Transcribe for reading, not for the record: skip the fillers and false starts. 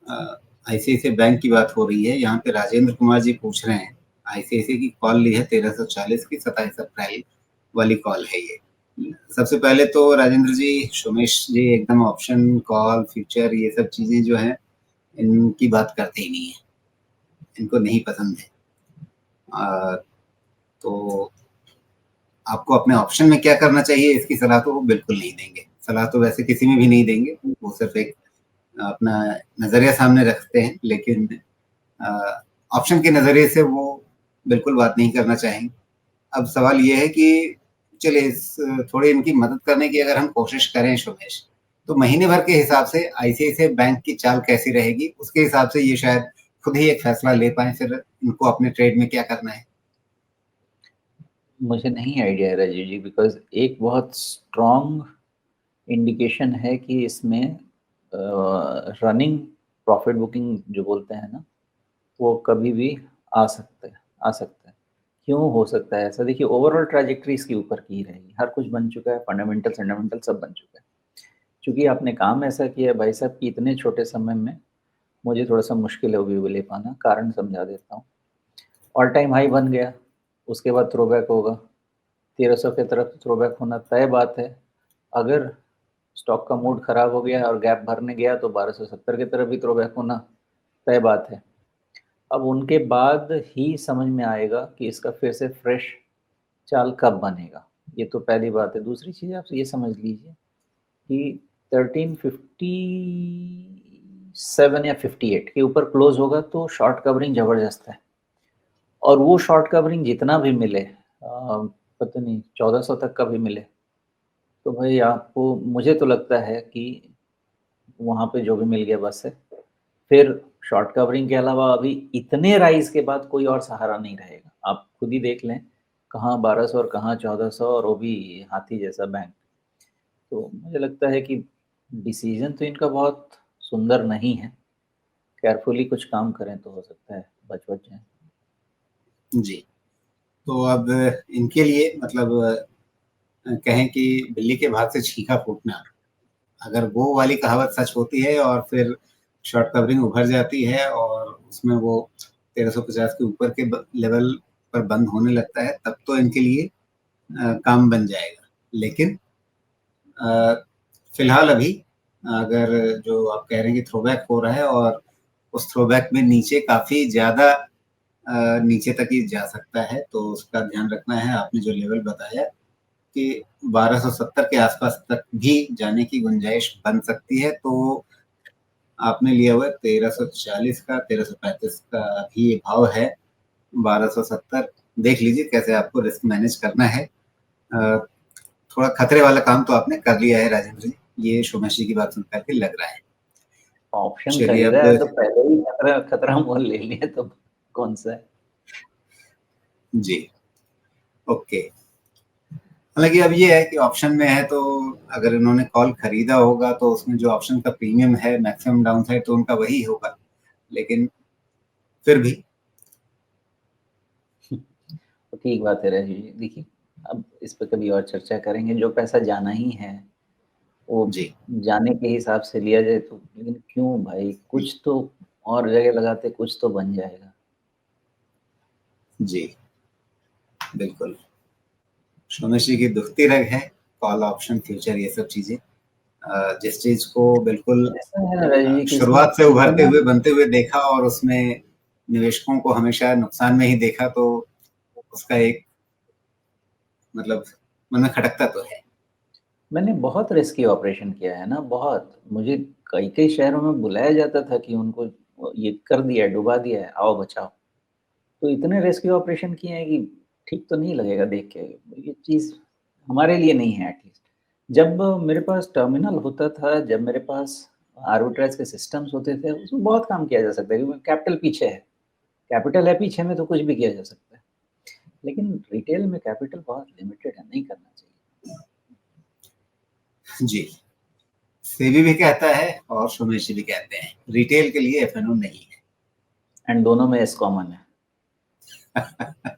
ICICI bank की बात हो रही है। यहाँ पे राजेंद्र कुमार जी पूछ रहे हैं, आईसीआईसीआई की कॉल ली है 1340 की, 27 अप्रैल वाली कॉल है ये। सबसे पहले तो राजेंद्र जी, सोमेश जी एकदम ऑप्शन कॉल फ्यूचर ये सब चीजें जो हैं इनकी बात करते ही नहीं है, इनको नहीं पसंद है। तो आपको अपने ऑप्शन में क्या करना चाहिए इसकी सलाह तो वो बिल्कुल नहीं देंगे। सलाह तो वैसे किसी में भी नहीं देंगे, वो सिर्फ एक अपना नजरिया सामने रखते हैं, लेकिन ऑप्शन के नजरिए से वो बिल्कुल बात नहीं करना चाहेंगे। अब सवाल ये है कि चलिए थोड़ी इनकी मदद करने की अगर हम कोशिश करें सोमेश, तो महीने भर के हिसाब से आईसीआईसीआई बैंक की चाल कैसी रहेगी, उसके हिसाब से ये शायद खुद ही एक फैसला ले पाए फिर इनको अपने ट्रेड में क्या करना है। मुझे नहीं आइडिया है राजीव जी, बिकॉज एक बहुत स्ट्रॉन्ग इंडिकेशन है कि इसमें रनिंग प्रॉफिट बुकिंग जो बोलते हैं ना, वो कभी भी आ सकता है, आ सकता है। क्यों हो सकता है ऐसा? देखिए, ओवरऑल ट्रैजेक्टरी इसके ऊपर की रहेगी, हर कुछ बन चुका है, फंडामेंटल सब बन चुका है। चूंकि आपने काम ऐसा किया है भाई साहब कि इतने छोटे समय में मुझे थोड़ा सा मुश्किल है व्यू ले पाना। कारण समझा देता हूँ। ऑल टाइम हाई बन गया, उसके बाद थ्रोबैक होगा, 1300 की तरफ थ्रोबैक होना तय बात है। अगर स्टॉक का मूड खराब हो गया और गैप भरने गया तो 1270 की तरफ भी थ्रोबैक होना तय बात है। अब उनके बाद ही समझ में आएगा कि इसका फिर से फ्रेश चाल कब बनेगा। ये तो पहली बात है। दूसरी चीज़ आप ये समझ लीजिए कि 1357 या 58 के ऊपर क्लोज होगा तो शॉर्ट कवरिंग ज़बरदस्त है। और वो शॉर्ट कवरिंग जितना भी मिले, पता नहीं 1400 तक का भी मिले, तो भाई आपको, मुझे तो लगता है कि वहाँ पे जो भी मिल गया बस है। फिर शॉर्ट कवरिंग के अलावा अभी इतने राइज के बाद कोई और सहारा नहीं रहेगा। आप खुद ही देख लें, कहाँ 1200 और कहाँ 1400, और वो भी हाथी जैसा बैंक। तो मुझे लगता है कि डिसीजन तो इनका बहुत सुंदर नहीं है। केयरफुली कुछ काम करें तो हो सकता है बच जाए। जी, तो अब इनके लिए मतलब कहें कि बिल्ली के भाग से छींका फूटना, अगर वो वाली कहावत सच होती है और फिर शॉर्ट कवरिंग उभर जाती है और उसमें वो 1350 के ऊपर के लेवल पर बंद होने लगता है, तब तो इनके लिए काम बन जाएगा। लेकिन फिलहाल अभी अगर जो आप कह रहे हैं कि थ्रोबैक हो रहा है और उस थ्रोबैक में नीचे काफी ज्यादा नीचे तक ही जा सकता है, तो उसका ध्यान रखना है। आपने जो लेवल बताया कि 1270 के आसपास तक भी जाने की गुंजाइश बन सकती है, तो आपने लिया हुआ 1340 का, 1335 का भी भाव है। 1270 देख लीजिए कैसे आपको रिस्क मैनेज करना है। थोड़ा खतरे वाला काम तो आपने कर लिया है राजेंद्र जी, ये सोमेश जी की बात सुन करके लग रहा है। ऑप्शन चलिए खरीदा अब है तो पहले ही खतरा खतरा मोल ले लिया, तो कौन सा है? जी, ओके। हालांकि अब ये है कि ऑप्शन में है, तो अगर इन्होंने कॉल खरीदा होगा तो उसमें जो ऑप्शन का प्रीमियम है मैक्सिमम डाउन साइड तो उनका वही होगा, लेकिन फिर भी तो ठीक बात है राजीव जी। देखिए, अब इस पर कभी और चर्चा करेंगे। जो पैसा जाना ही है वो जी जाने के हिसाब से लिया जाए तो, लेकिन क्यों भाई, कुछ तो और जगह लगाते, कुछ तो बन जाएगा। जी बिल्कुल, सोमेश जी की दुखती रग है कॉल ऑप्शन फ्यूचर ये सब चीजें। जिस चीज को बिल्कुल ऐसा है ना राजीव जी कि इसमें शुरुआत से उभरते इतना, हुए बनते हुए देखा और उसमें निवेशकों को हमेशा नुकसान में ही देखा, तो उसका एक मतलब मन में खटकता तो है। मैंने बहुत रिस्की ऑपरेशन किया है ना, बहुत। मुझे कई कई शहरों में बुलाया जाता था कि उनको ये कर दिया है, डुबा दिया है, आओ बचाओ। तो इतने रेस्क्यू ऑपरेशन किए हैं कि ठीक तो नहीं लगेगा देख के। ये चीज़ हमारे लिए नहीं है एटलीस्ट। जब मेरे पास टर्मिनल होता था, जब मेरे पास आर्बिट्राज के सिस्टम्स होते थे, उसमें बहुत काम किया जा सकता है क्योंकि कैपिटल पीछे है। कैपिटल है पीछे में तो कुछ भी किया जा सकता है। लेकिन रिटेल में कैपिटल बहुत लिमिटेड है, नहीं करना चाहिए। जी, सेबी भी कहता है और सोमेश जी भी कहते हैं रिटेल के लिए एफएनओ नहीं एंड दोनों में एस कॉमन है। है।